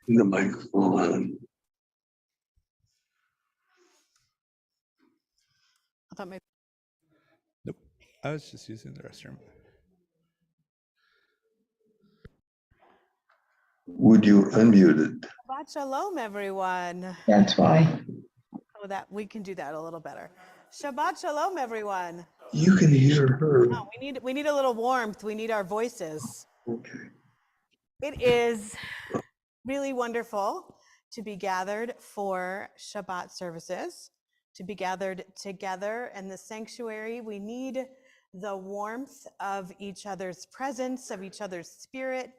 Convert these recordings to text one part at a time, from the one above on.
the microphone. I thought maybe. Nope. I was just using the restroom. Would you unmute it? Shabbat shalom, everyone. That's why. Oh, that we can do that a little better. Shabbat shalom, everyone. You can hear her. Oh, we need a little warmth. We need our voices. Okay. It is really wonderful to be gathered for Shabbat services, to be gathered together in the sanctuary. We need the warmth of each other's presence, of each other's spirit.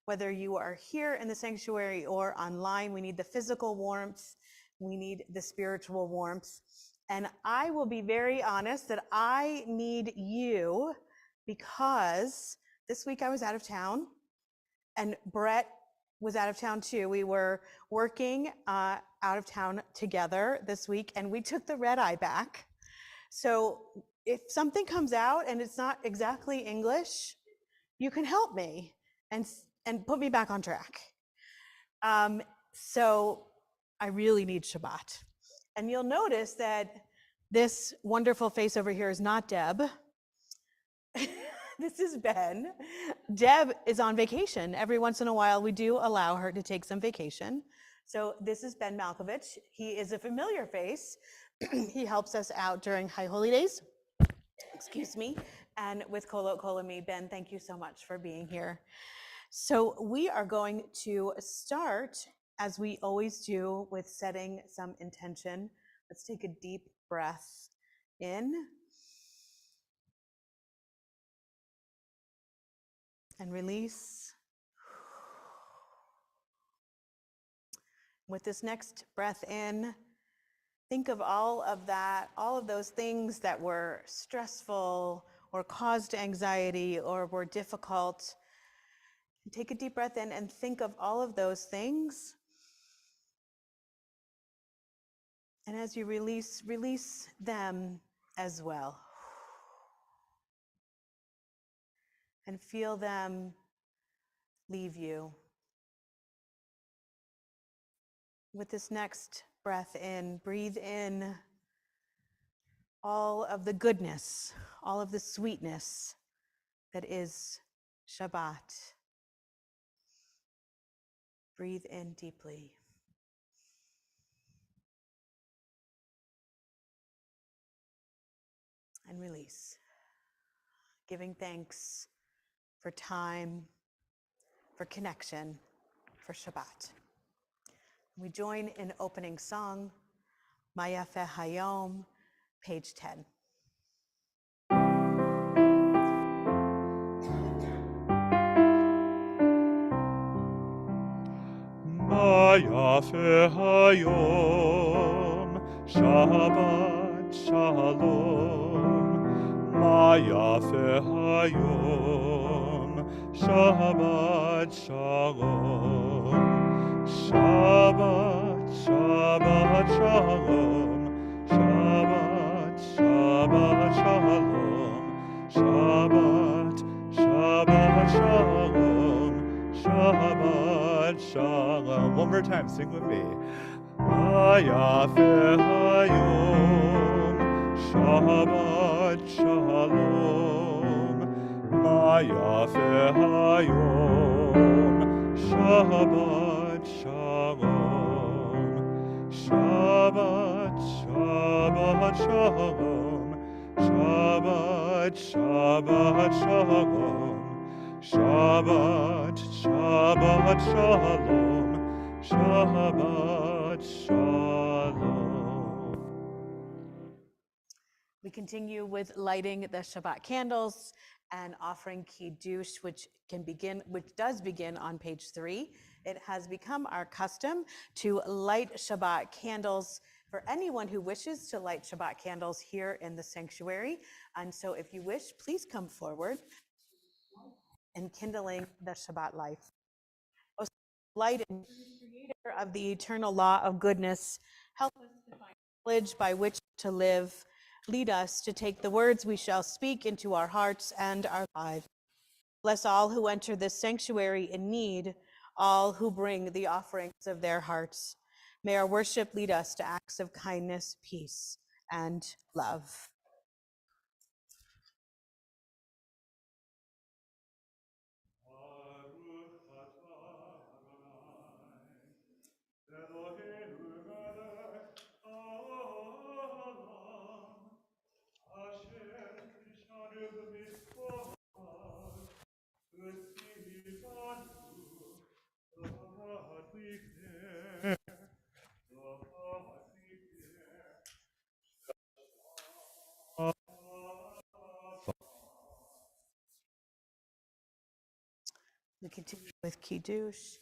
Whether you are here in the sanctuary or online, we need the physical warmth. We need the spiritual warmth. And I will be very honest that I need you because this week I was out of town and Brett was out of town too. We were working out of town together this week and we took the red eye back. So if something comes out and it's not exactly English, you can help me and put me back on track. So I really need Shabbat. And you'll notice that this wonderful face over here is not Deb. This is Ben. Deb is on vacation. Every once in a while, we do allow her to take some vacation. So this is Ben Malkovich. He is a familiar face. He helps us out during High Holy Days, excuse me, and with Kolot Kolami. Ben, thank you so much for being here. So we are going to start, as we always do, with setting some intention. Let's take a deep breath in and release. With this next breath in, think of all of those things that were stressful or caused anxiety or were difficult. Take a deep breath in and think of all of those things. And as you release them as well. And feel them leave you. With this next breath in, breathe in all of the goodness, all of the sweetness that is Shabbat. Breathe in deeply. And release. Giving thanks for time, for connection, for Shabbat. We join in opening song, Mayafeh Hayom, page 10. Mayafeh Hayom, Shabbat Shalom. Mayafeh Hayom, Shabbat Shalom. Shabbat, Shabbat Shalom. Shabbat, Shabbat Shalom. Shabbat, Shabbat Shalom. Shabbat Shalom. One more time, sing with me. Mayafeh Hayom, Shabbat Shalom. Mayafeh Hayom, Shabbat Shalom. Shabbat, Shabbat Shalom. Shabbat, Shabbat Shalom. Shabbat, Shabbat Shalom. Shabbat Shalom. We continue with lighting the Shabbat candles and offering Kiddush, which does begin on page 3. It has become our custom to light Shabbat candles for anyone who wishes to light Shabbat candles here in the sanctuary. And so if you wish, please come forward in kindling the Shabbat life. Most light and creator of the eternal law of goodness, help us to find knowledge by which to live. Lead us to take the words we shall speak into our hearts and our lives. Bless all who enter this sanctuary in need, all who bring the offerings of their hearts. May our worship lead us to acts of kindness, peace, and love. We continue with Kiddush.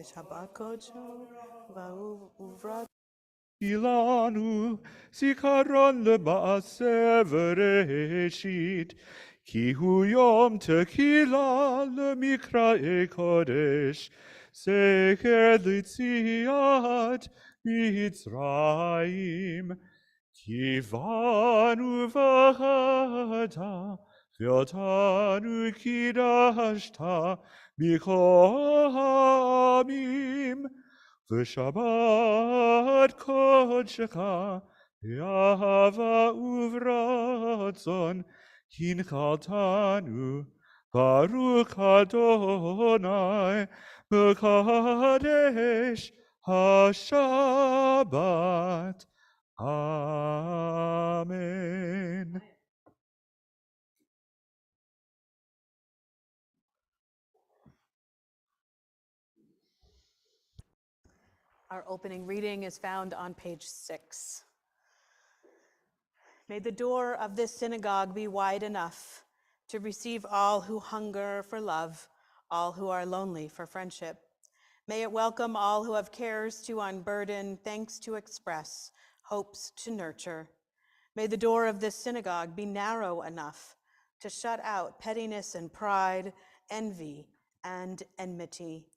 Shabbat kocho va'uvrat. Ilanu zikaron leba'aseh v'reshit ki hu yom tequila lemikra'e kodesh zecher litziat Mitzrayim ki vanu v'chata v'otanu kidashta b'chol ha'amim V'shabbat kodshecha Yahava uvratzon Hinchaltanu Baruch Adonai B'kadesh HaShabbat Amen. Our opening reading is found on page 6. May the door of this synagogue be wide enough to receive all who hunger for love, all who are lonely for friendship. May it welcome all who have cares to unburden, thanks to express, hopes to nurture. May the door of this synagogue be narrow enough to shut out pettiness and pride, envy and enmity.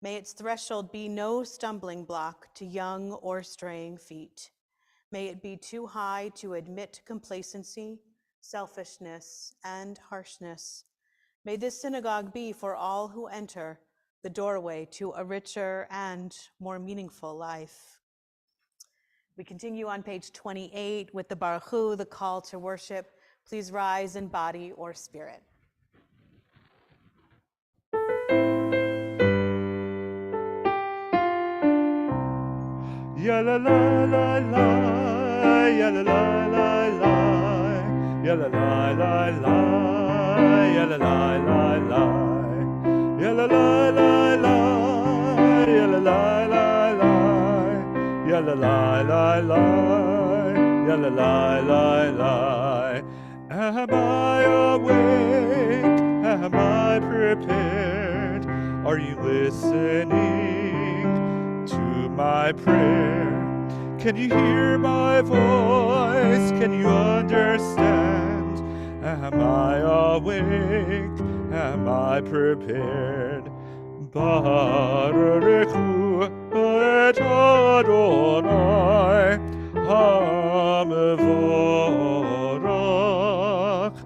May its threshold be no stumbling block to young or straying feet. May it be too high to admit complacency, selfishness, and harshness. May this synagogue be for all who enter the doorway to a richer and more meaningful life. We continue on page 28 with the Baruch Hu, the call to worship. Please rise in body or spirit. Ya la la la la, ya la la la la, ya la la la la, ya la la la la, ya la la la la, ya la la la la, ya la la la la, ya la la la la. Am I awake? Am I prepared? Are you listening to my prayer? Can you hear my voice? Can you understand? Am I awake? Am I prepared? Baruch Hu et Adonai HaMevorach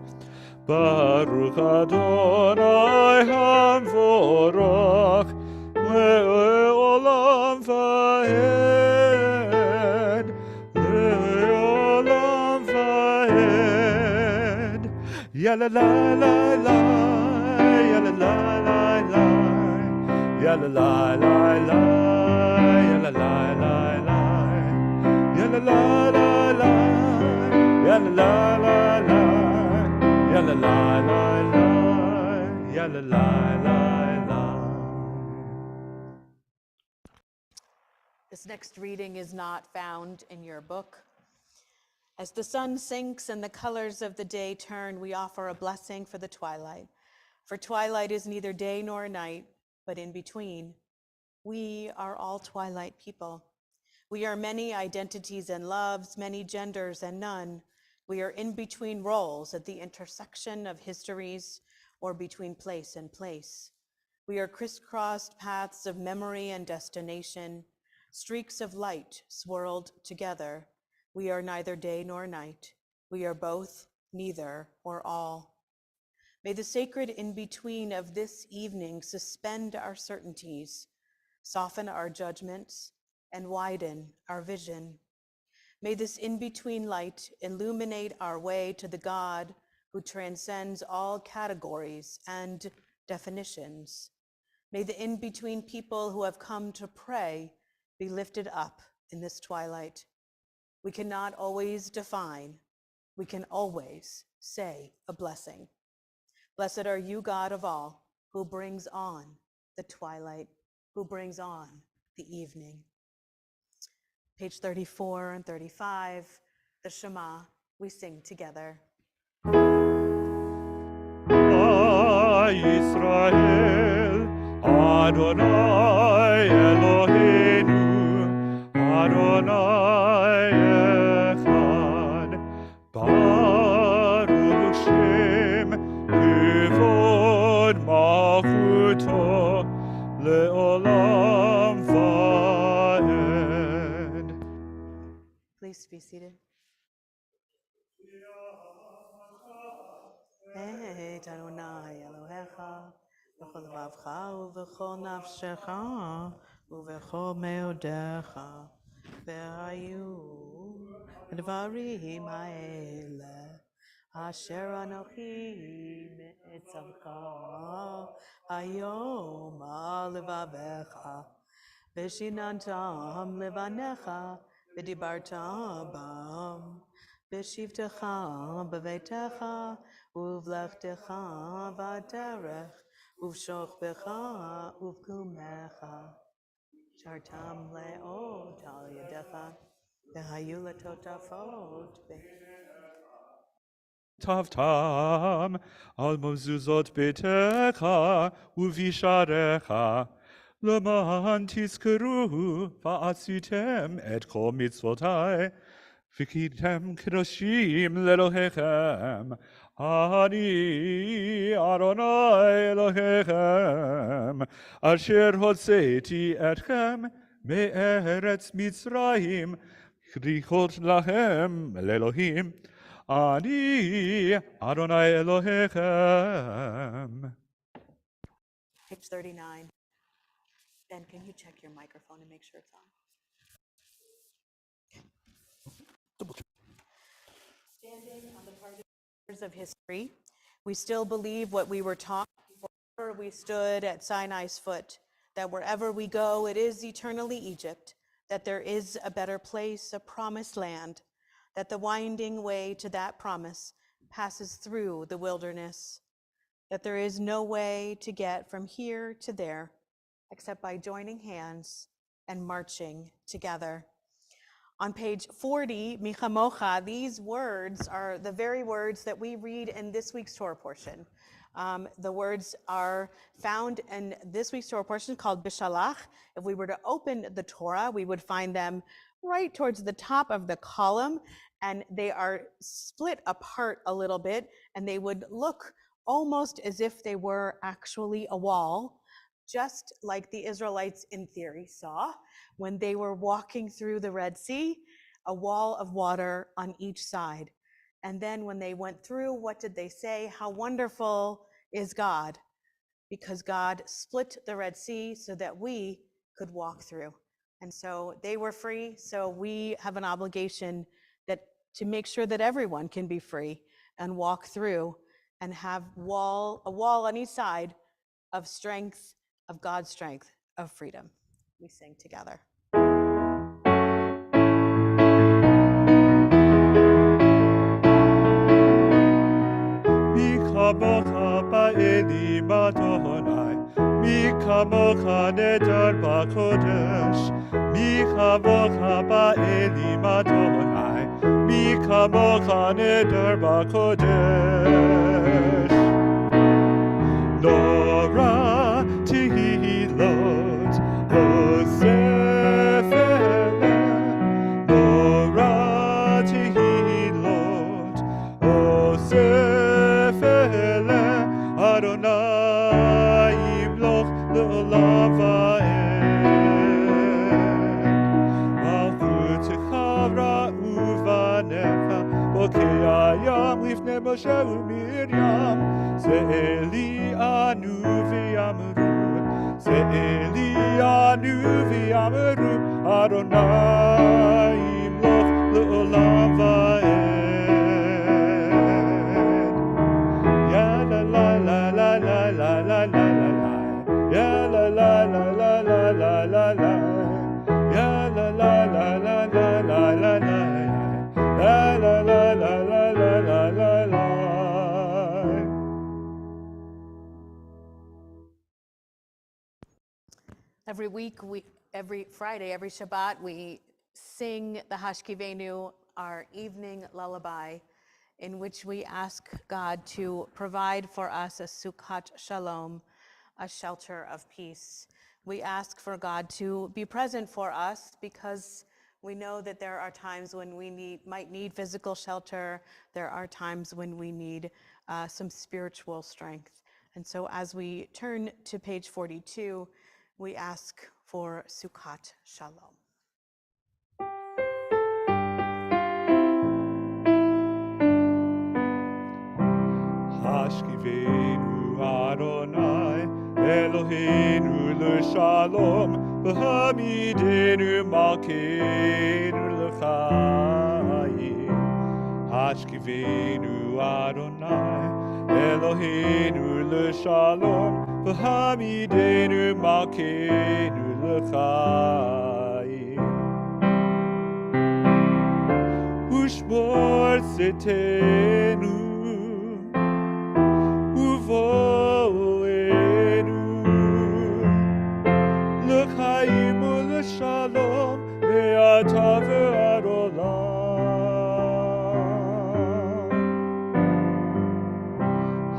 Baruch Adonai HaMevorach Le'olam va'ed Le'olam va'ed Ya la la la la Ya la la la la Ya la la la la Ya la la la la Ya la la la la Ya la la la la Ya la la la la Ya la la la la. This next reading is not found in your book. As the sun sinks and the colors of the day turn, we offer a blessing for the twilight. For twilight is neither day nor night, but in between. We are all twilight people. We are many identities and loves, many genders and none. We are in between roles at the intersection of histories. or between place and place. We are crisscrossed paths of memory and destination, streaks of light swirled together. We are neither day nor night. We are both, neither, or all. May the sacred in-between of this evening suspend our certainties, soften our judgments, and widen our vision. May this in-between light illuminate our way to the God who transcends all categories and definitions. May the in-between people who have come to pray be lifted up in this twilight. We cannot always define, we can always say a blessing. Blessed are you, God of all, who brings on the twilight, who brings on the evening. Page 34 and 35, the Shema, we sing together. Israel, Adonai Eloheinu, Adonai Echad, Baruch Shem, Kivod Malchuto, Leolam Vaed. Please be seated. Et Adonai Elohecha, v'chol levavcha u'v'chol nafshecha u'v'chol meodecha v'hayu dvarim ha'ele asher anochi mitzavcha hayom al levavecha v'shinantam levanecha v'dibartam bam v'shivtecha b'veitecha uvlechtecha v'derech uv'shochbecha uv'kumecha shartam le'od al yadecha v'hayu letotafot Tavtam al mozuzot betecha uvisharecha leman tizkeru va'asitem et kol mitzvotai v'kitem kedoshim lelohechem ani Adonai Elohechem asher hotzeti etchem me'eretz Mitzrayim krichot lachem lelohim Ani Adonai Elohechem. Page 39. Ben, can you check your microphone and make sure it's on? Standing on the particles of history, we still believe what we were taught before we stood at Sinai's foot, that wherever we go, it is eternally Egypt, that there is a better place, a promised land, that the winding way to that promise passes through the wilderness, that there is no way to get from here to there except by joining hands and marching together. On page 40, Michamocha, these words are the very words that we read in this week's Torah portion. The words are found in this week's Torah portion called Bishalach. If we were to open the Torah, we would find them right towards the top of the column, and they are split apart a little bit, and they would look almost as if they were actually a wall, just like the Israelites in theory saw when they were walking through the Red Sea, a wall of water on each side. And then when they went through, what did they say? How wonderful is God, because God split the Red Sea so that we could walk through. And so they were free, so we have an obligation to make sure that everyone can be free and walk through and have a wall on each side of strength, of God's strength, of freedom. We sing together. Kamocha ba'elim Adonai, mi kamocha neder b'kodesh, mi kamocha ba'elim Adonai, mi kamocha neder b'kodesh. Nora tehilot, osef eleh, Nora tehilot, osef Adonai Moshe uMiriam Se'eli anu v'yamru Se'eli anu v'yamru Adonai imloch le'olam va'ed Ya la la la la la la la la la Ya la la la la la la la la Ya la la la la la la la la La la la la la la la la la Every week, every Friday, every Shabbat, we sing the Hashkivenu, our evening lullaby, in which we ask God to provide for us a Sukkot Shalom, a shelter of peace. We ask for God to be present for us because we know that there are times when we might need physical shelter. There are times when we need some spiritual strength. And so as we turn to page 42, we ask for Sukkot Shalom. Hashkivenu Adonai Eloheinu l'shalom V'hamidenu malkeinu l'chaim Hashkivenu Adonai Eloheinu l'shalom V'hamidenu malkeinu l'chaim Ushmor tzitenu Uvoenu L'chaim u'l'shalom Ve'ata ve'ad olam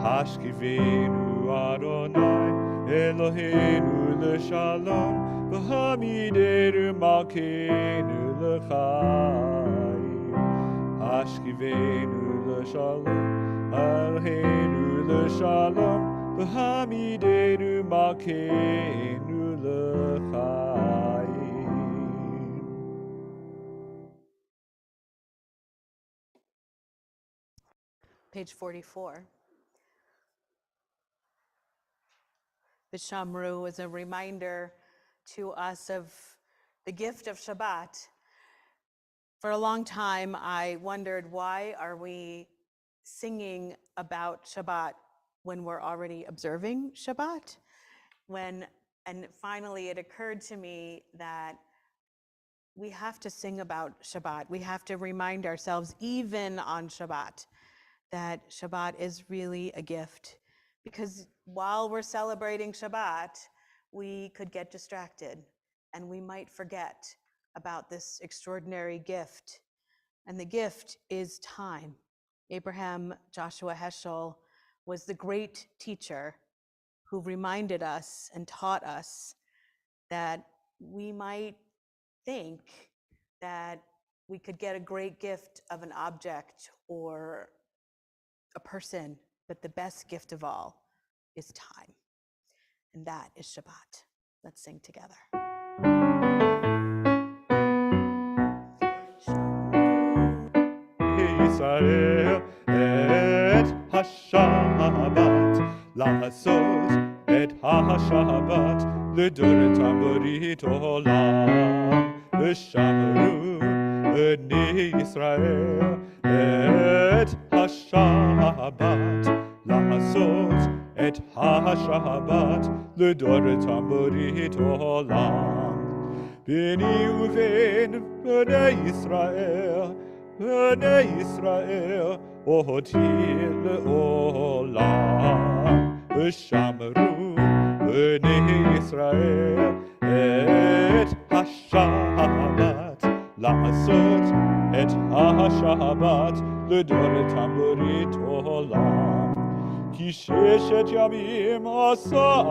Hashkivenu Adonai Eloheinu l'shalom V'hamidenu malkeinu l'chaim Hashkivenu l'shalom Eloheinu l'shalom V'hamidenu malkeinu l'chaim. Page 44. Vishamru is a reminder to us of the gift of Shabbat. For a long time, I wondered, why are we singing about Shabbat when we're already observing Shabbat? And finally, it occurred to me that we have to sing about Shabbat. We have to remind ourselves, even on Shabbat, that Shabbat is really a gift. Because while we're celebrating Shabbat, we could get distracted and we might forget about this extraordinary gift. And the gift is time. Abraham Joshua Heschel was the great teacher who reminded us and taught us that we might think that we could get a great gift of an object or a person, but the best gift of all is time. And that is Shabbat. Let's sing together. Yisrael et ha-Shabbat לעשות את ha-Shabbat לדורת המורית עולם ושמרו בני ישראל את ha-Shabbat לעשות את ha-Shabbat לדורת המורית עולם ביני ובין בני ישראל בני ישראל אותי לעולם ושמרו בני ישראל את ha-Shabbat לעשות את ha-Shabbat לדורת המורית עולם כי ששת ימים עשה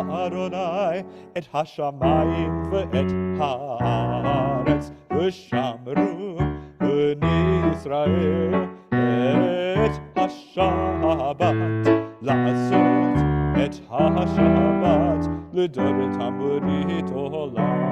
אדוני את השמיים ואת הארץ ושמרו בני ישראל את השבת לעשות את השבת לדורת המורית עולם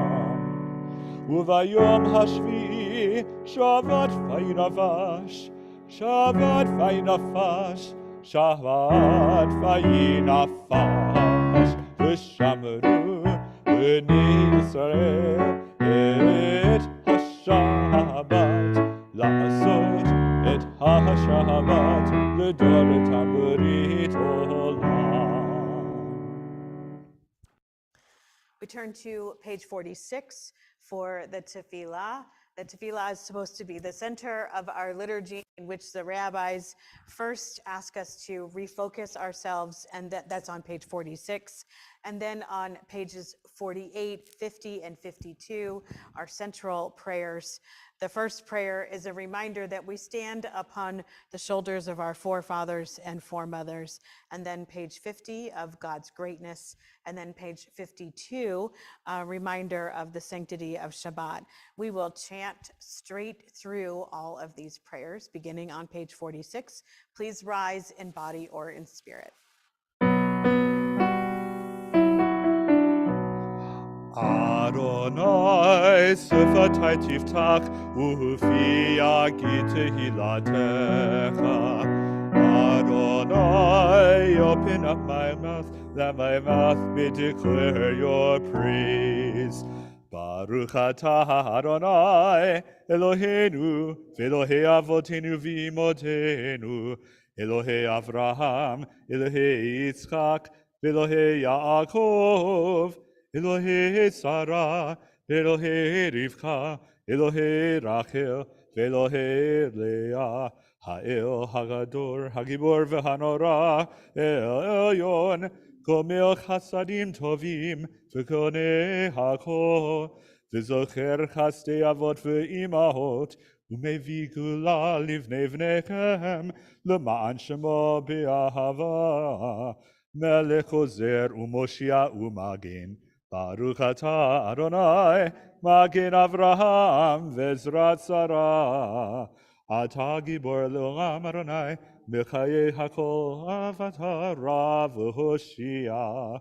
וביום השביעי שבת וירבש Shabbat vayinafash, Shabbat vayinafash, v'shamru b'nei Yisrael et ha-Shabbat, la'asot et ha-Shabbat, l'dor et ha-brit olam. We turn to page 46 for the tefillah. The tefillah is supposed to be the center of our liturgy, in which the rabbis first ask us to refocus ourselves, and that's on page 46. And then on pages 48, 50, and 52, our central prayers. The first prayer is a reminder that we stand upon the shoulders of our forefathers and foremothers. And then page 50 of God's greatness. And then page 52, a reminder of the sanctity of Shabbat. We will chant straight through all of these prayers, beginning on page 46. Please rise in body or in spirit. Adonai sefatai tiftach ufi yagi tehilatecha. Adonai, open up my mouth, that my mouth may declare your praise. Baruch atah Adonai, Eloheinu, v'Elohei avotenu v'imotenu, Elohei Avraham, Elohei Yitzchak, v'Elohei Yaakov, Elohei Sarah, Elohei Rivka, Elohei Rachel, Elohei Leah, Ha'el Hagador, Hagibor v'Hanora, El Elyon, Gomel Chasadim Tovim, V'konei Hakol, V'zocher Chasdei Avot v'Imahot, Umevi Gula Livnei Vnechem, L'ma'an Shemo B'Ahava, Melech Ozer Umoshia Umagen, Baruch atah Adonai, Magen Avraham v'Ezrat Sarah, Atah Gibor Le'olam Adonai, Mechayei Hakol Avata Rav Hoshia,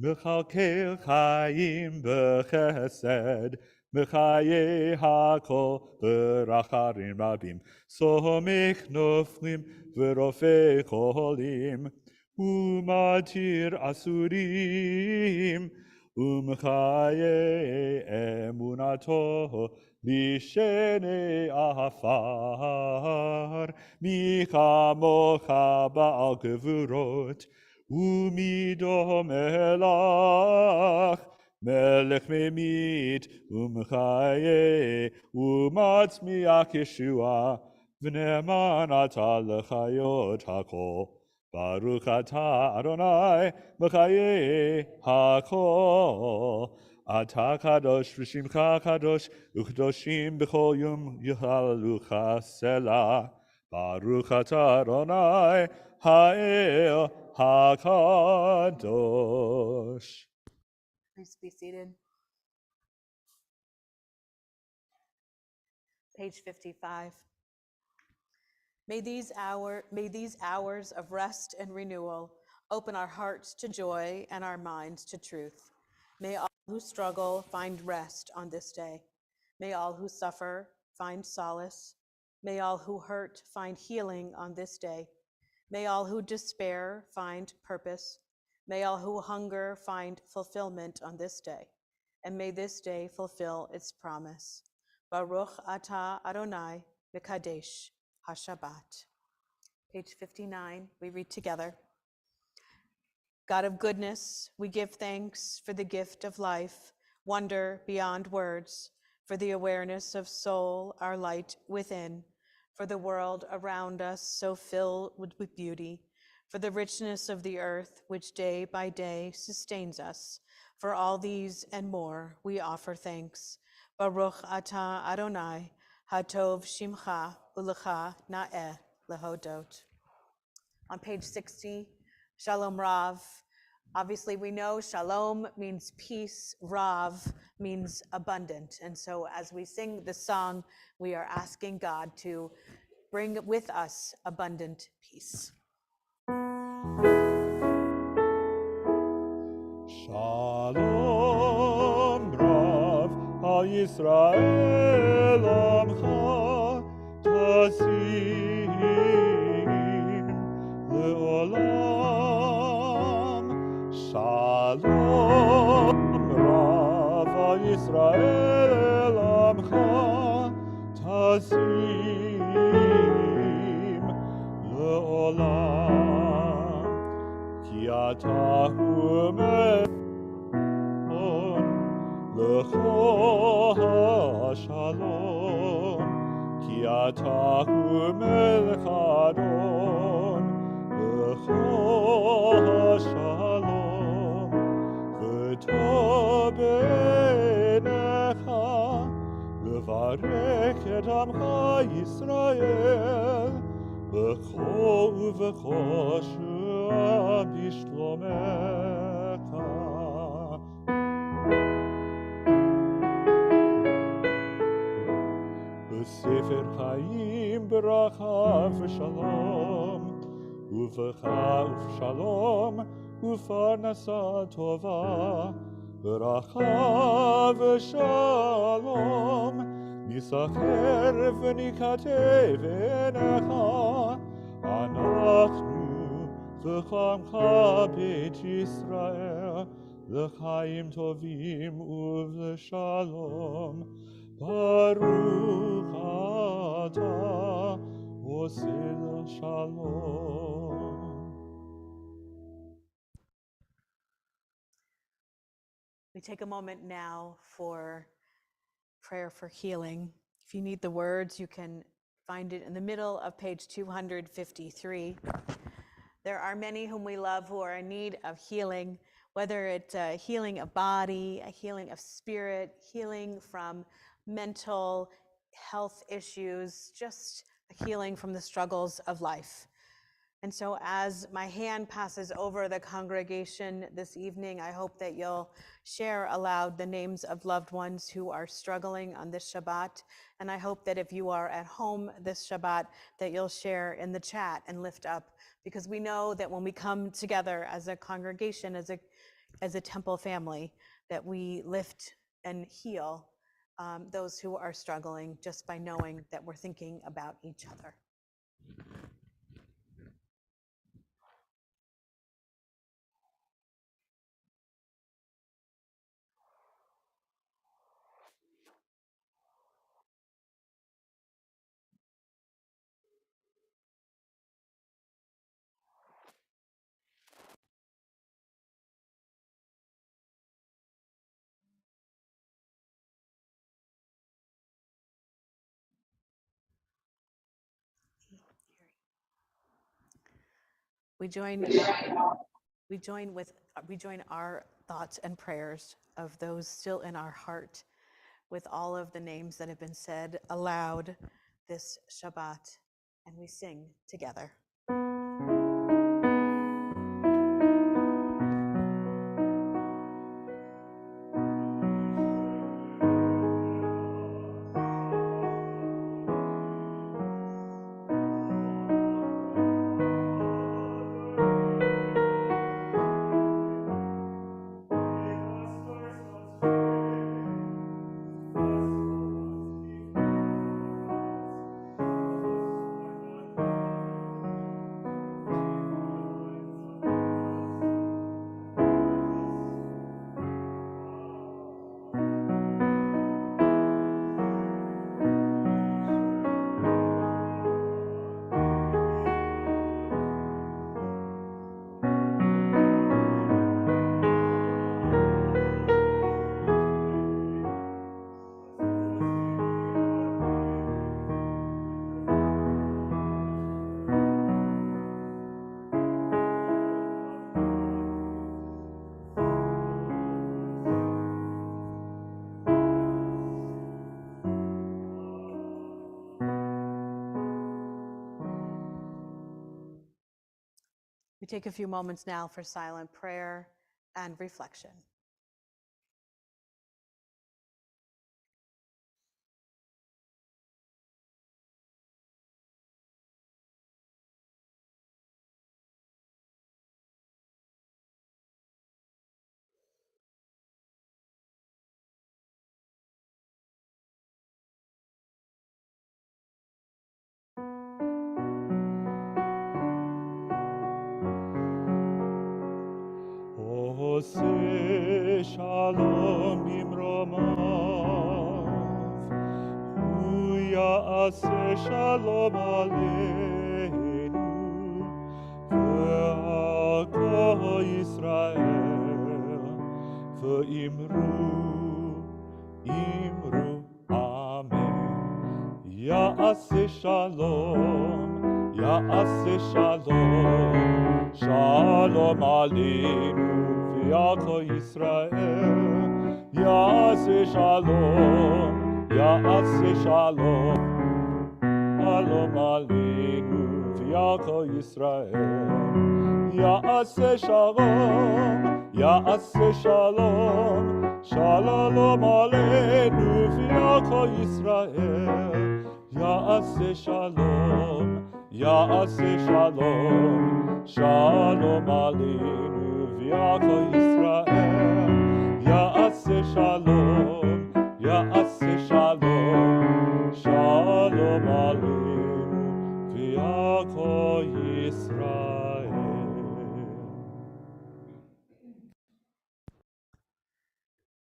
Mechalkel Chaim B'Chesed, Mechayei Hakol B'Racharim Rabim, Somech Noflim V'Rofei Cholim, Umatir Asurim, Umchaye emunato lishene afar, Micha mocha ba'al gevurot, Umido melach, Melech memit, Umchaye, Umatzmiach Yeshua, V'neman ata lechayot hakol. Baruch atah Adonai, Mechayei Hakol. Atah kadosh v'shimcha kadosh, u'kadoshim b'chol yom yihalucha selah. Baruch atah Adonai, Ha'el HaKadosh. Please be seated. Page 55. May these hours of rest and renewal open our hearts to joy and our minds to truth. May all who struggle find rest on this day. May all who suffer find solace. May all who hurt find healing on this day. May all who despair find purpose. May all who hunger find fulfillment on this day. And may this day fulfill its promise. Baruch atah Adonai Mekadesh HaShabbat. Page 59, we read together. God of goodness, we give thanks for the gift of life, wonder beyond words, for the awareness of soul, our light within, for the world around us so filled with beauty, for the richness of the earth which day by day sustains us. For all these and more we offer thanks. Baruch atah Adonai, Hatov Shimcha Ulecha Na'eh Lehodot. On page 60, Shalom Rav. Obviously we know Shalom means peace, Rav means abundant. And so as we sing the song, we are asking God to bring with us abundant peace. Shalom Rav HaYisrael Amcha Tasih ישראל עמך תשים לעולם, כי אתה הוא מלך לך השלום, כי אתה הוא מלך אדון לך השלום, וטוב בעיניך לברך את עמך ישראל בכל ובכל שעה בשלומך. בספר חיים ברכה ושלום, וברכה ושלום ופרנסה טובה, ברכה ושלום נסחר ונכתב עיניך, אנחנו וחמך בית ישראל לחיים טובים ולשלום. ברוך אתה עושה לשלום. We take a moment now for prayer for healing. If you need the words, you can find it in the middle of page 253. There are many whom we love who are in need of healing, whether it's a healing of body, a healing of spirit, healing from mental health issues, just a healing from the struggles of life. And so as my hand passes over the congregation this evening, I hope that you'll share aloud the names of loved ones who are struggling on this Shabbat. And I hope that if you are at home this Shabbat, that you'll share in the chat and lift up, because we know that when we come together as a congregation, as a temple family, that we lift and heal those who are struggling just by knowing that we're thinking about each other. We join our thoughts and prayers of those still in our heart with all of the names that have been said aloud this Shabbat, and we sing together. We take a few moments now for silent prayer and reflection. עושה שלום במרומיו יעשה שלום עלינו ועל כל ישראל, ואמרו אמן. יעשה שלום, יעשה שלום, שלום עלינו ועל כל ישראל. יעשה שלום, יעשה שלום, שלום עלינו ועל כל ישראל. יעשה שלום, יעשה שלום, שלום עלינו ועל כל ישראל. יעשה שלום, יעשה שלום, שלום עלינו ועל כל ישראל. יעשה שלום, יעשה שלום, שלום עלינו ועל כל ישראל.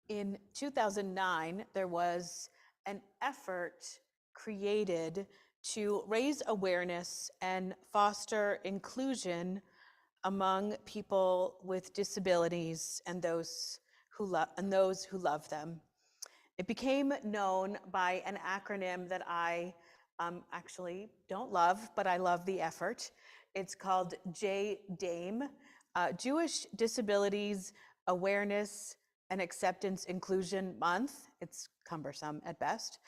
In 2009, there was an effort created to raise awareness and foster inclusion among people with disabilities and those who love them. It became known by an acronym that I actually don't love, but I love the effort. It's called JDAIM, Jewish Disabilities Awareness and Acceptance Inclusion Month. It's cumbersome at best,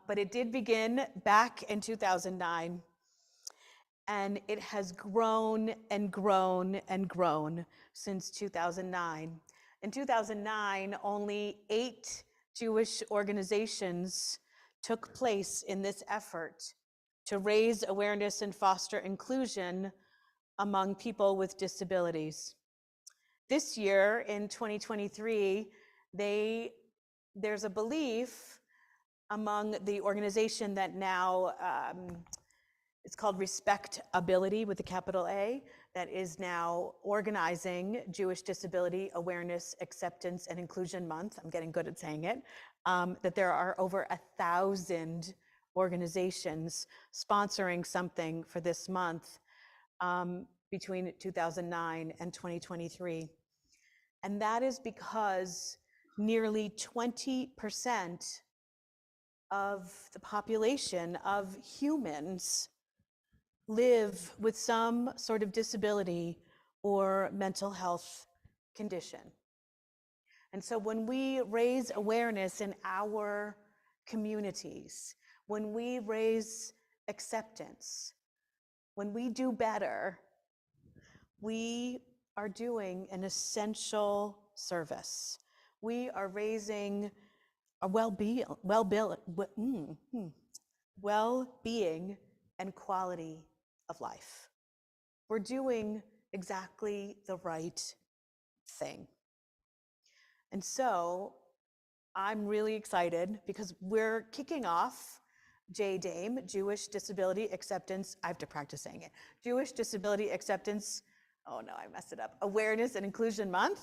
but it did begin back in 2009, and it has grown and grown and grown since 2009. In 2009, only 8 Jewish organizations took place in this effort to raise awareness and foster inclusion among people with disabilities. This year, in 2023, there's a belief among the organization that now, it's called Respectability with a capital A, that is now organizing Jewish Disability Awareness, Acceptance, and Inclusion Month. I'm getting good at saying it. That there are over 1,000 organizations sponsoring something for this month between 2009 and 2023. And that is because nearly 20% of the population of humans live with some sort of disability or mental health condition. And so when we raise awareness in our communities, when we raise acceptance, when we do better, we are doing an essential service. We are raising a well-being and quality of life. We're doing exactly the right thing. And so I'm really excited because we're kicking off JDAIM, Jewish Disability Acceptance, I have to practice saying it, Jewish Disability Acceptance, oh no, I messed it up, Awareness and Inclusion Month,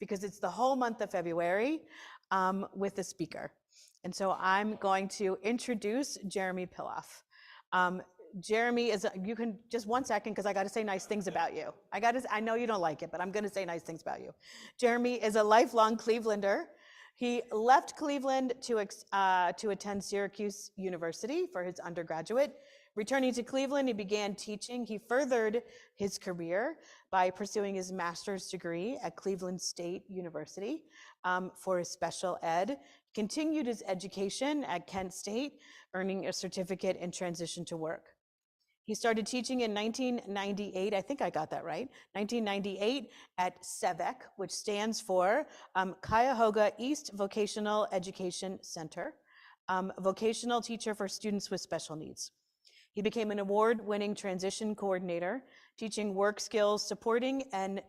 because it's the whole month of February with a speaker. And so I'm going to introduce Jeremy Pilloff. Jeremy is, you can, just one second, because I got to say nice things about you. I know you don't like it, but I'm going to say nice things about you. Jeremy is a lifelong Clevelander. He left Cleveland to attend Syracuse University for his undergraduate. Returning to Cleveland, he began teaching. He furthered his career by pursuing his master's degree at Cleveland State University for his special ed. Continued his education at Kent State, earning a certificate in transition to work. He started teaching in 1998, I think I got that right, 1998 at SEVEC, which stands for Cuyahoga East Vocational Education Center, vocational teacher for students with special needs. He became an award-winning transition coordinator, teaching work skills, supporting and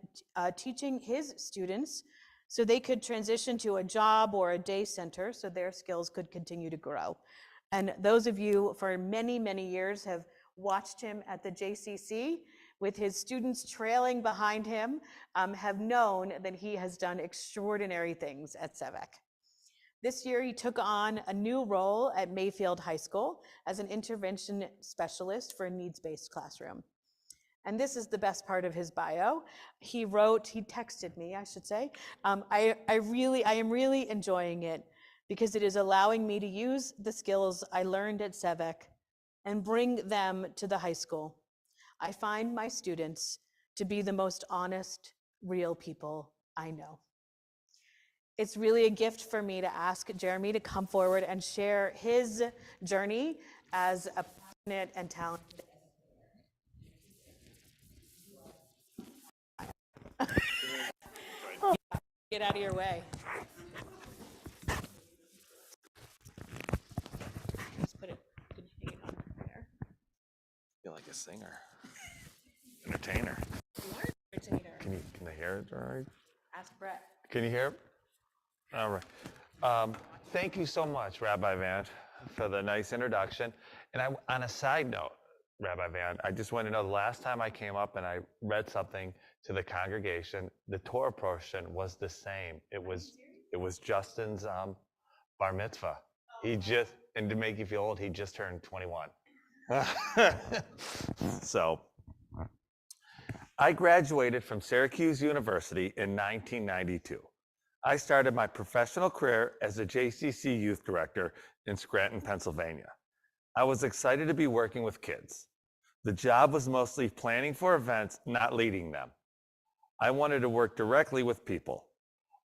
teaching his students so they could transition to a job or a day center so their skills could continue to grow. And those of you for many, many years have watched him at the JCC with his students trailing behind him, have known that he has done extraordinary things at SEVEC. This year, he took on a new role at Mayfield High School as an intervention specialist for a needs-based classroom. And this is the best part of his bio. He texted me, I should say, I am really enjoying it because it is allowing me to use the skills I learned at SEVEC and bring them to the high school. I find my students to be the most honest, real people I know. It's really a gift for me to ask Jeremy to come forward and share his journey as a passionate and talented. Get out of your way. Just put it, hang it on there. I feel like a singer, entertainer. You are an entertainer. Can they hear it all right? Ask Brett. Can you hear it? All right. Thank you so much, Rabbi Vant, for the nice introduction. And on a side note, Rabbi Vant, I just want to know, the last time I came up and I read something to the congregation, the Torah portion was the same. It was Justin's bar mitzvah. And to make you feel old, he just turned 21. So, I graduated from Syracuse University in 1992. I started my professional career as a JCC youth director in Scranton, Pennsylvania. I was excited to be working with kids. The job was mostly planning for events, not leading them. I wanted to work directly with people.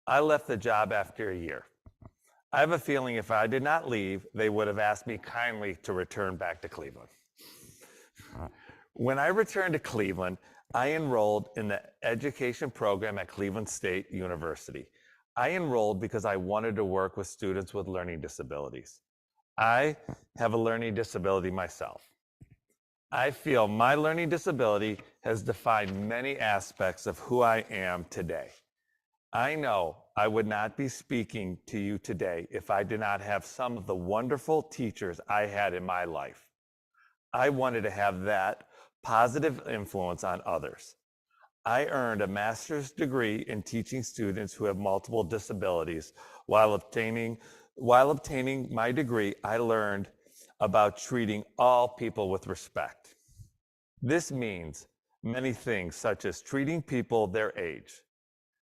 I left the job after a year. I have a feeling if I did not leave, they would have asked me kindly to return back to Cleveland. When I returned to Cleveland, I enrolled in the education program at Cleveland State University. I enrolled because I wanted to work with students with learning disabilities. I have a learning disability myself. I feel my learning disability has defined many aspects of who I am today. I know I would not be speaking to you today if I did not have some of the wonderful teachers I had in my life. I wanted to have that positive influence on others. I earned a master's degree in teaching students who have multiple disabilities. While obtaining my degree, I learned about treating all people with respect. This means many things, such as treating people their age,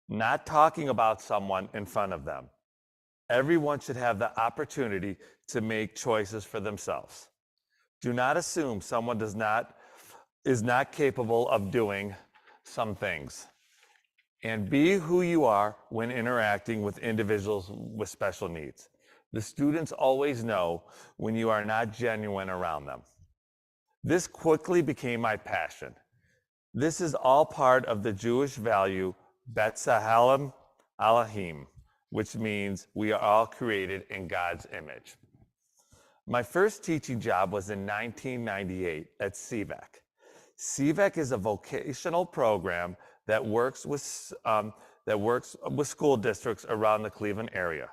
not talking about someone in front of them. Everyone should have the opportunity to make choices for themselves. Do not assume someone is not capable of doing some things. And be who you are when interacting with individuals with special needs. The students always know when you are not genuine around them. This quickly became my passion. This is all part of the Jewish value, Betzahalem Elohim, which means we are all created in God's image. My first teaching job was in 1998 at CVEC. CVEC is a vocational program that works with school districts around the Cleveland area.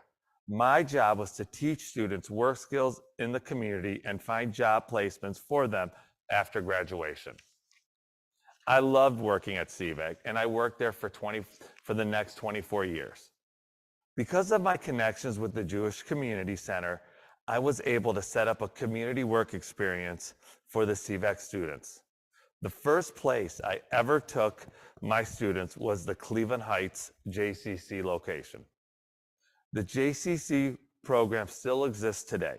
My job was to teach students work skills in the community and find job placements for them after graduation. I loved working at CVEC, and I worked there for the next 24 years. Because of my connections with the Jewish Community Center, I was able to set up a community work experience for the CVEC students. The first place I ever took my students was the Cleveland Heights JCC location. The JCC program still exists today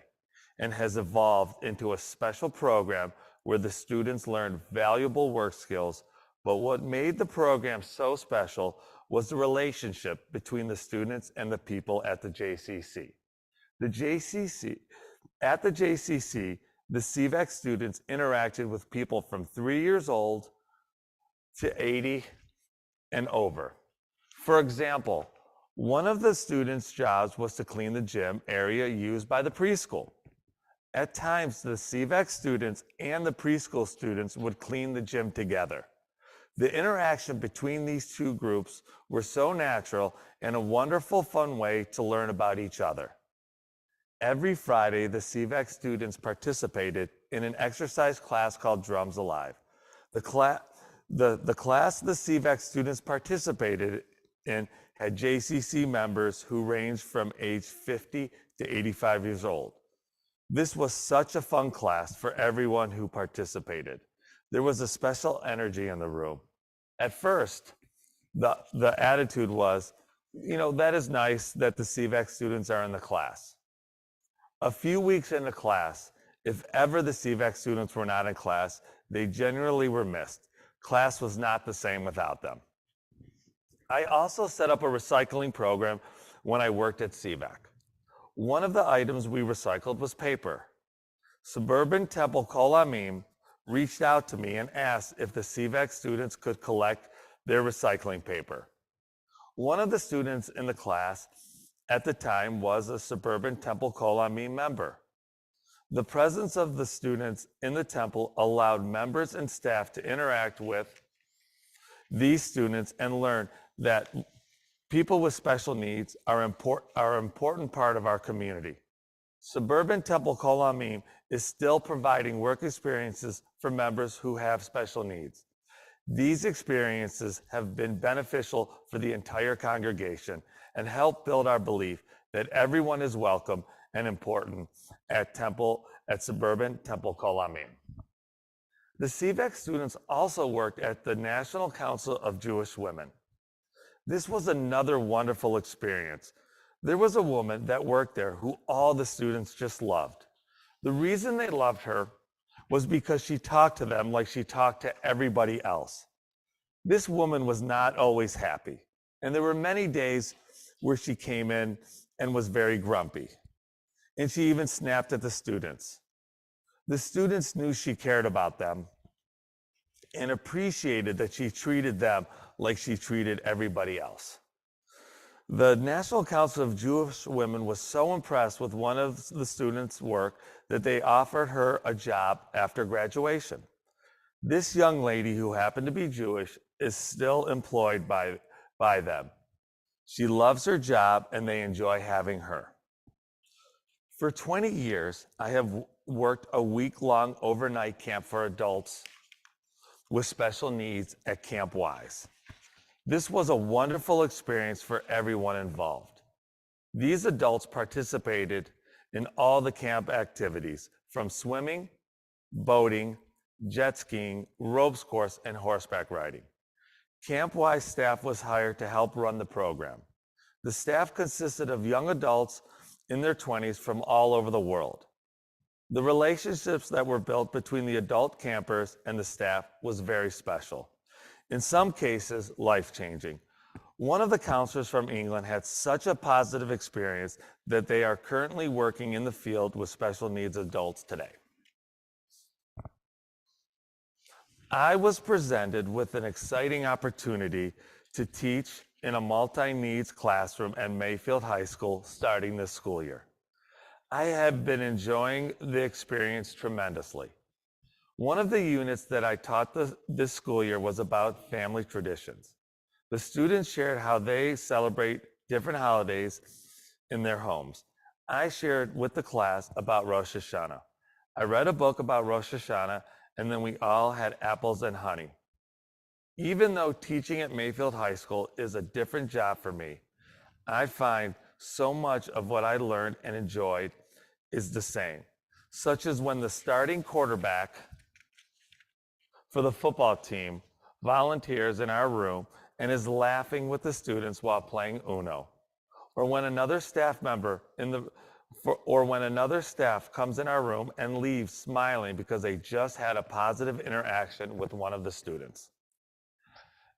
and has evolved into a special program where the students learn valuable work skills, but what made the program so special was the relationship between the students and the people at the JCC. At the JCC, the CVEC students interacted with people from 3 years old to 80 and over. For example, one of the students' jobs was to clean the gym area used by the preschool. At times, the CVEC students and the preschool students would clean the gym together. The interaction between these two groups were so natural and a wonderful, fun way to learn about each other. Every Friday, the CVEC students participated in an exercise class called Drums Alive. The class the CVEC students participated in had JCC members who ranged from age 50 to 85 years old. This was such a fun class for everyone who participated. There was a special energy in the room. At first, the attitude was, that is nice that the CVAC students are in the class. A few weeks into class, if ever the CVAC students were not in class, they generally were missed. Class was not the same without them. I also set up a recycling program when I worked at CVAC. One of the items we recycled was paper. Suburban Temple-Kol reached out to me and asked if the CVAC students could collect their recycling paper. One of the students in the class at the time was a Suburban Temple-Kol member. The presence of the students in the temple allowed members and staff to interact with these students and learn that people with special needs are an important part of our community. Suburban Temple-Kol is still providing work experiences for members who have special needs. These experiences have been beneficial for the entire congregation and help build our belief that everyone is welcome and important at Suburban Temple-Kol. The CVAC students also worked at the National Council of Jewish Women. This was another wonderful experience. There was a woman that worked there who all the students just loved. The reason they loved her was because she talked to them like she talked to everybody else. This woman was not always happy, and there were many days where she came in and was very grumpy, and she even snapped at the students. The students knew she cared about them and appreciated that she treated them like she treated everybody else. The National Council of Jewish Women was so impressed with one of the students' work that they offered her a job after graduation. This young lady, who happened to be Jewish, is still employed by them. She loves her job and they enjoy having her. For 20 years, I have worked a week-long overnight camp for adults with special needs at Camp Wise. This was a wonderful experience for everyone involved. These adults participated in all the camp activities, from swimming, boating, jet skiing, ropes course, and horseback riding. Camp Wise staff was hired to help run the program. The staff consisted of young adults in their 20s from all over the world. The relationships that were built between the adult campers and the staff was very special. In some cases, life-changing. One of the counselors from England had such a positive experience that they are currently working in the field with special needs adults today. I was presented with an exciting opportunity to teach in a multi-needs classroom at Mayfield High School starting this school year. I have been enjoying the experience tremendously. One of the units that I taught this school year was about family traditions. The students shared how they celebrate different holidays in their homes. I shared with the class about Rosh Hashanah. I read a book about Rosh Hashanah, and then we all had apples and honey. Even though teaching at Mayfield High School is a different job for me, I find so much of what I learned and enjoyed is the same, such as when the starting quarterback for the football team volunteers in our room and is laughing with the students while playing Uno, or when another staff member when another staff comes in our room and leaves smiling because they just had a positive interaction with one of the students.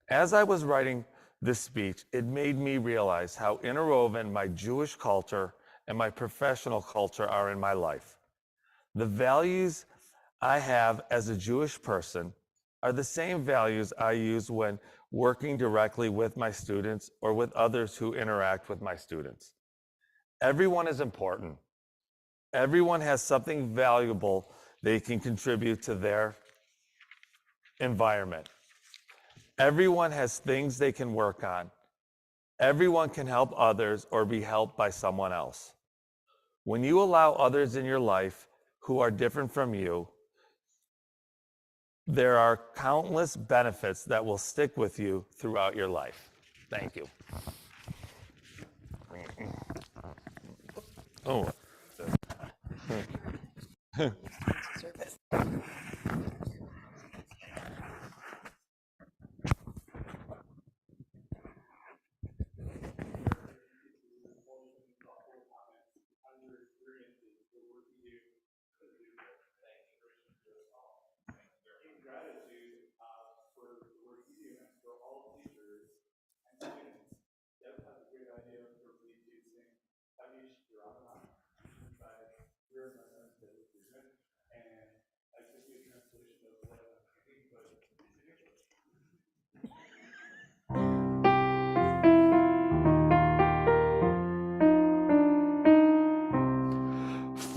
As I was writing this speech, it made me realize how interwoven my Jewish culture and my professional culture are in my life. The values I have as a Jewish person are the same values I use when working directly with my students or with others who interact with my students. Everyone is important. Everyone has something valuable they can contribute to their environment. Everyone has things they can work on. Everyone can help others or be helped by someone else. When you allow others in your life who are different from you, there are countless benefits that will stick with you throughout your life. Thank you. Oh. Service.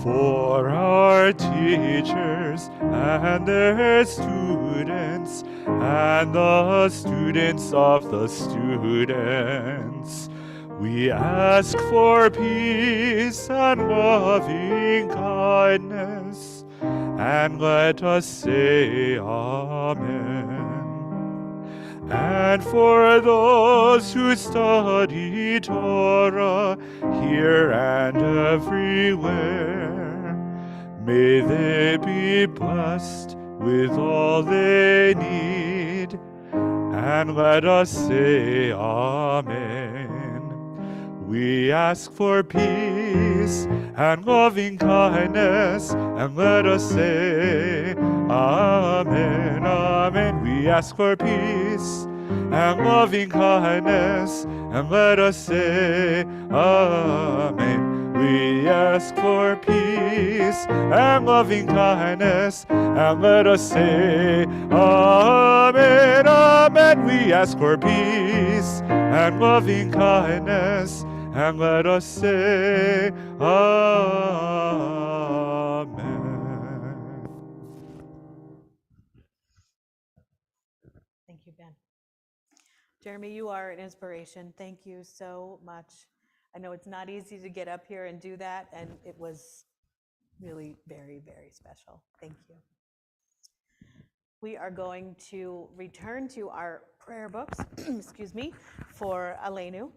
For our teachers and their students, and the students of the students, we ask for peace and loving kindness, and let us say Amen. And for those who study Torah here and everywhere, may they be blessed with all they need. And let us say Amen. We ask for peace and loving kindness, and let us say Amen, Amen. We ask for peace and loving kindness, and let us say Amen. We ask for peace and loving kindness, and let us say Amen, Amen. We ask for peace and loving kindness, and let us say Amen. Thank you, Ben. Jeremy, you are an inspiration. Thank you so much. I know it's not easy to get up here and do that, and it was really very, very special. Thank you. We are going to return to our prayer books, excuse me, for Aleinu,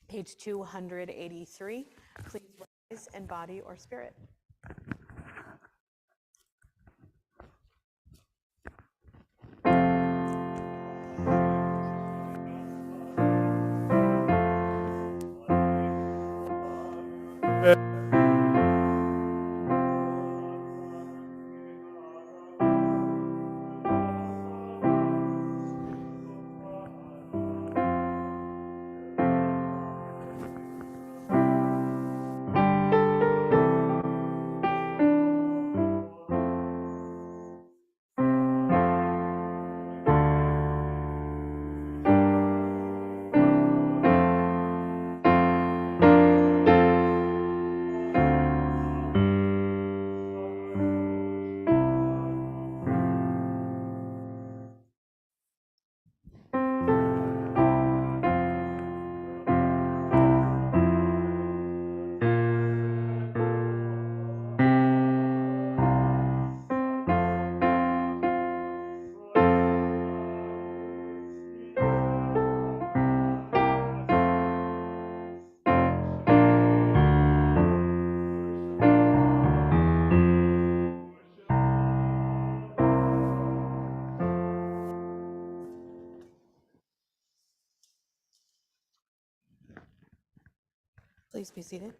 page 283. Please rise in body or spirit. Please be seated.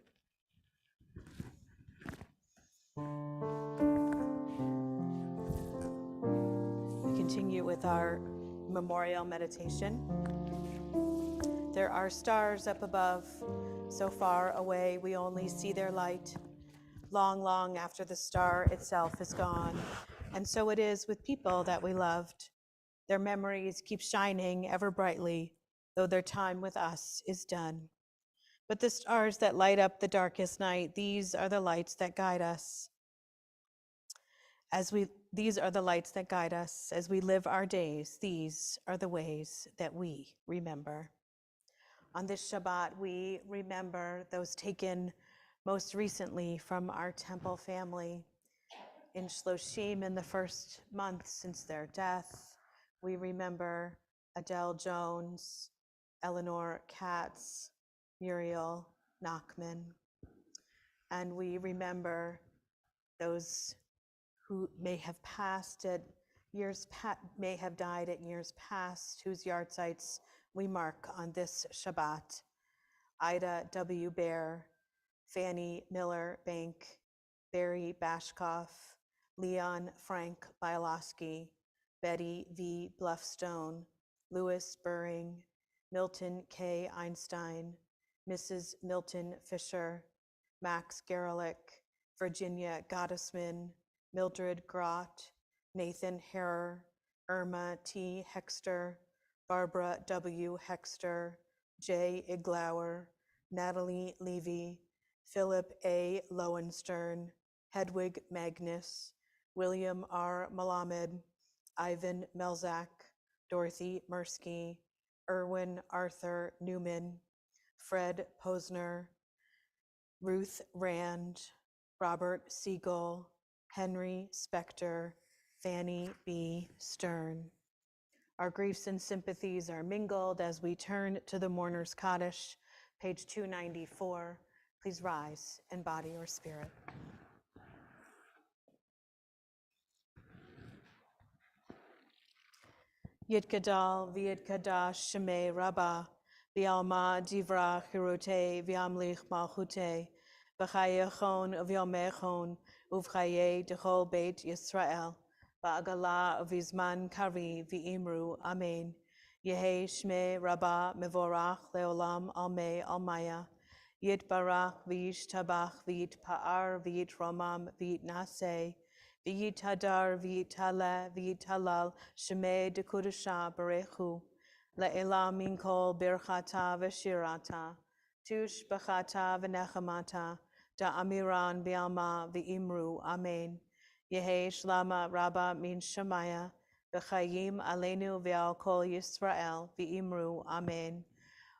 We continue with our memorial meditation. There are stars up above, so far away we only see their light, long, long after the star itself is gone. And so it is with people that we loved. Their memories keep shining ever brightly, though their time with us is done. But the stars that light up the darkest night, these are the lights that guide us. These are the lights that guide us as we live our days. These are the ways that we remember. On this Shabbat, we remember those taken most recently from our temple family. In Shloshim, in the first month since their death, we remember Adele Jones, Eleanor Katz, Muriel Nachman. and we remember those who may have passed at may have died at years past, whose yardzites we mark on this Shabbat. Ida W. Bear, Fanny Miller Bank, Barry Bashkoff, Leon Frank Bialowski, Betty V. Bluffstone, Louis Burring, Milton K. Einstein, Mrs. Milton Fisher, Max Gerlich, Virginia Gottesman, Mildred Grott, Nathan Harrer, Irma T. Hexter, Barbara W. Hexter, Jay Iglauer, Natalie Levy, Philip A. Lowenstern, Hedwig Magnus, William R. Malamed, Ivan Melzak, Dorothy Mirsky, Erwin Arthur Newman, Fred Posner, Ruth Rand, Robert Siegel, Henry Spector, Fanny B. Stern. Our griefs and sympathies are mingled as we turn to the mourner's Kaddish, page 294. Please rise in body or spirit. Yitgadal v'yitgadash shemei Rabbah, v'alma divra chirute v'amlich malchute, v'chayechon v'yomechon, uvchaye dechol beit Yisrael, v'agala v'izman kari v'imru, amen. Yehi shmei Rabbah mevorach leolam almei almaya, yitbarach v'yishtabach v'yitpa'ar v'yitromam v'yitnaseh, V'yitadar v'yitala v'yitalal shemei dekudusha barechu le'elam min kol birchata v'shirata tush b'chata v'nechamata da'amiran b'alma v'imru amen. Yehi shlama rabba min shemaya v'chayim aleinu v'al kol Yisrael v'imru amen.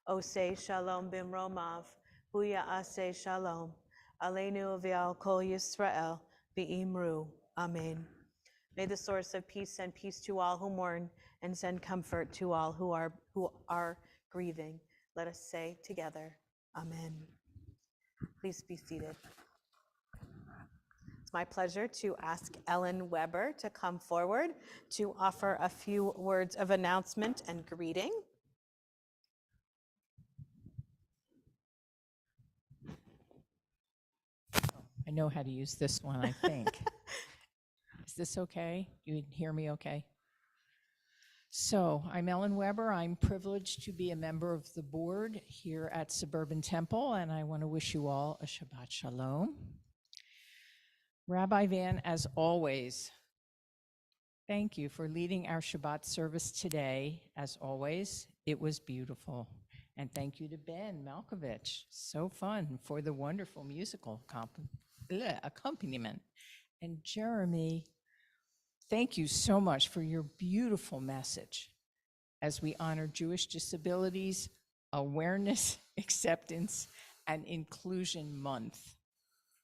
Osei shalom b'mromav huya aseh shalom aleinu v'al kol Yisrael v'imru. Amen. May the source of peace send peace to all who mourn and send comfort to all who are grieving. Let us say together, Amen. Please be seated. It's my pleasure to ask Ellen Weber to come forward to offer a few words of announcement and greeting. I know how to use this one, I think. Is this okay? You hear me okay? So I'm Ellen Weber. I'm privileged to be a member of the board here at Suburban Temple, and I want to wish you all a Shabbat Shalom. Rabbi Van, as always, thank you for leading our Shabbat service today. As always, it was beautiful. And thank you to Ben Malkovich, so fun, for the wonderful musical accompaniment. And Jeremy, thank you so much for your beautiful message as we honor Jewish Disabilities Awareness, Acceptance, and Inclusion Month.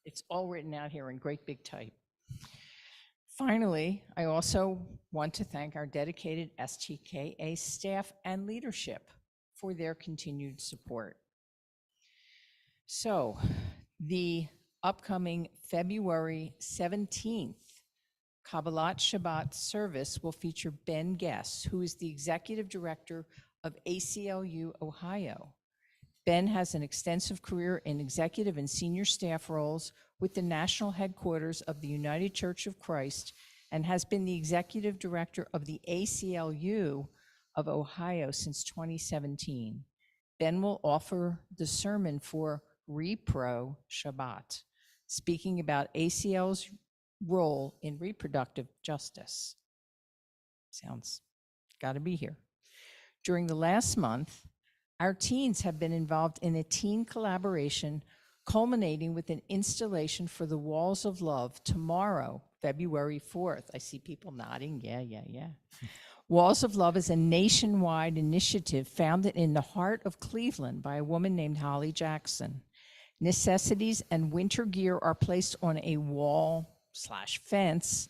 It's all written out here in great big type. Finally, I also want to thank our dedicated STKA staff and leadership for their continued support. So, the upcoming February 17th Kabbalat Shabbat service will feature Ben Guess, who is the Executive Director of ACLU Ohio. Ben has an extensive career in executive and senior staff roles with the national headquarters of the United Church of Christ and has been the Executive Director of the ACLU of Ohio since 2017. Ben will offer the sermon for Repro Shabbat, speaking about ACL's role in reproductive justice. Sounds gotta be here. During the last month, our teens have been involved in a teen collaboration culminating with an installation for the Walls of Love tomorrow, February 4th. I see people nodding, yeah. Walls of Love is a nationwide initiative founded in the heart of Cleveland by a woman named Holly Jackson. Necessities and winter gear are placed on a wall/fence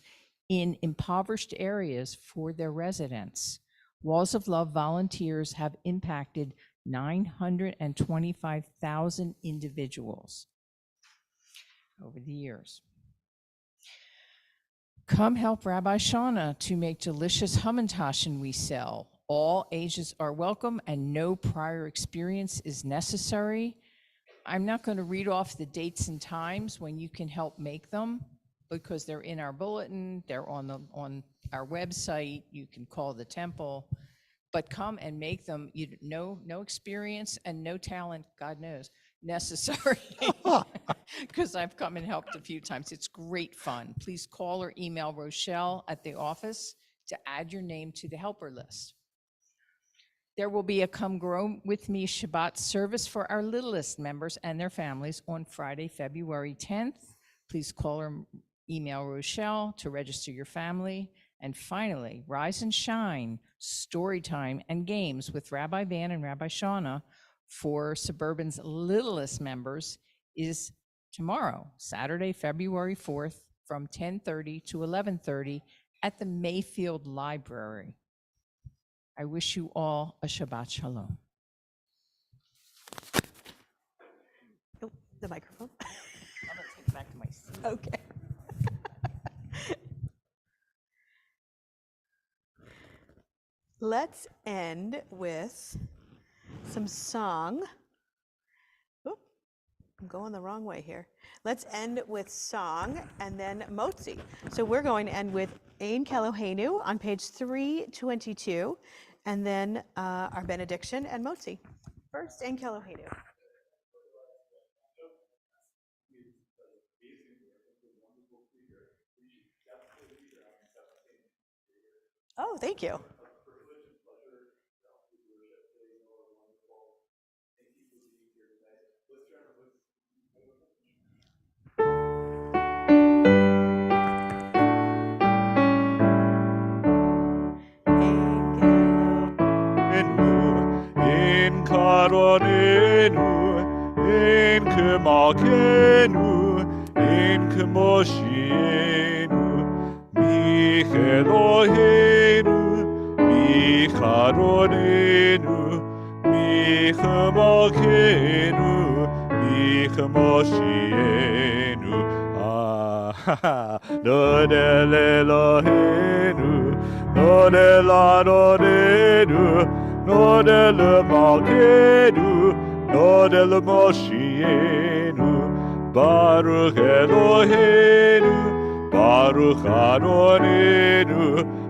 in impoverished areas for their residents. Walls of Love volunteers have impacted 925,000 individuals. over the years. Come help Rabbi Shauna to make delicious hamantaschen we sell. All ages are welcome and no prior experience is necessary. I'm not going to read off the dates and times when you can help make them because they're in our bulletin, they're on our website, you can call the temple, but come and make them. No experience and no talent, God knows, necessary. Because I've come and helped a few times. It's great fun. Please call or email Rochelle at the office to add your name to the helper list. There will be a Come Grow With Me Shabbat service for our littlest members and their families on Friday, February 10th. Please call or email Rochelle to register your family. And finally, Rise and Shine, story time and games with Rabbi Van and Rabbi Shauna for Suburban's littlest members is tomorrow, Saturday, February 4th, from 10:30 to 11:30 at the Mayfield Library. I wish you all a Shabbat Shalom. Oh, the microphone. I'm gonna take it back to my seat. Okay. Let's end with some song. Oop, I'm going the wrong way here. Let's end with song and then motzi. So we're going to end with Ein Keloheinu on page 322, and then our benediction and motzi. First, Ein Keloheinu. Oh, thank you. In karonenu, in kemakenu, in kemoshienu, mi Elohenu, mi karonenu, mi kemakenu, mi kemoshienu. Nodel Elohenu, Nodel Adonenu, Nodel Malkenu, Nodel Moshienu, Baruch Elohenu, Baruch Adonenu,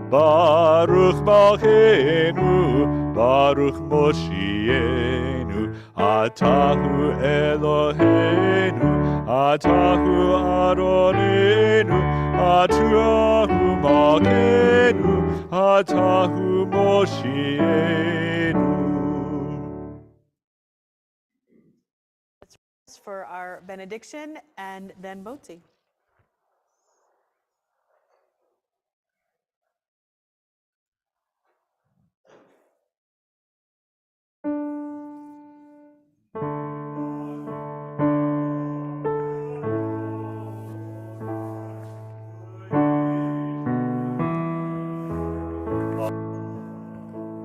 Baruch Malkenu, Baruch Moshienu, Atahu Elohenu, Atahu Adonenu, Atahu Malkenu, Atahu Moshienu. For our benediction and then motzi.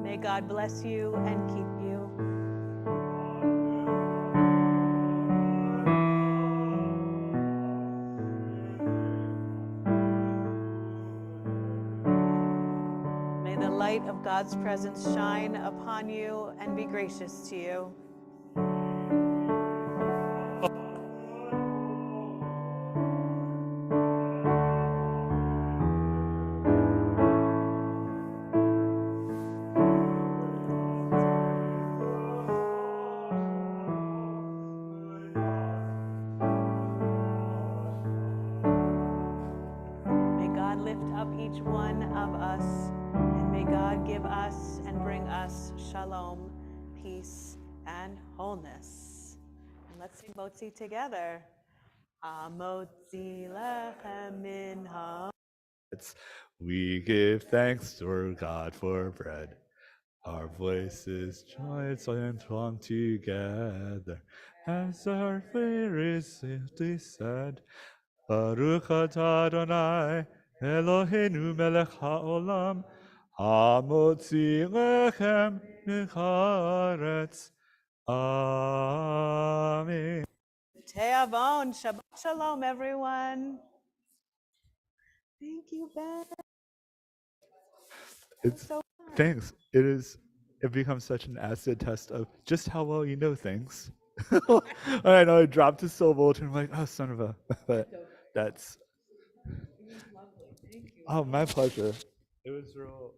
May God bless you and keep you. May the light of God's presence shine upon you and be gracious to you. May God lift up each one of us, and may God give us and bring us shalom, peace, and wholeness. And let's sing motzi together. Motzi lechem min ha. We give thanks to God for bread. Our voices joyful and strong together, as our prayer is simply said. Baruch atah Adonai, Eloheinu melech haolam, hamotzi lechem min haaretz. Amen. Teavon. Shabbat shalom, everyone. Thank you, Ben. It's So thanks. It becomes such an acid test of just how well you know things. I know I dropped a syllable and I'm like, oh son of a but that's It was lovely. Thank you. oh my pleasure. It was real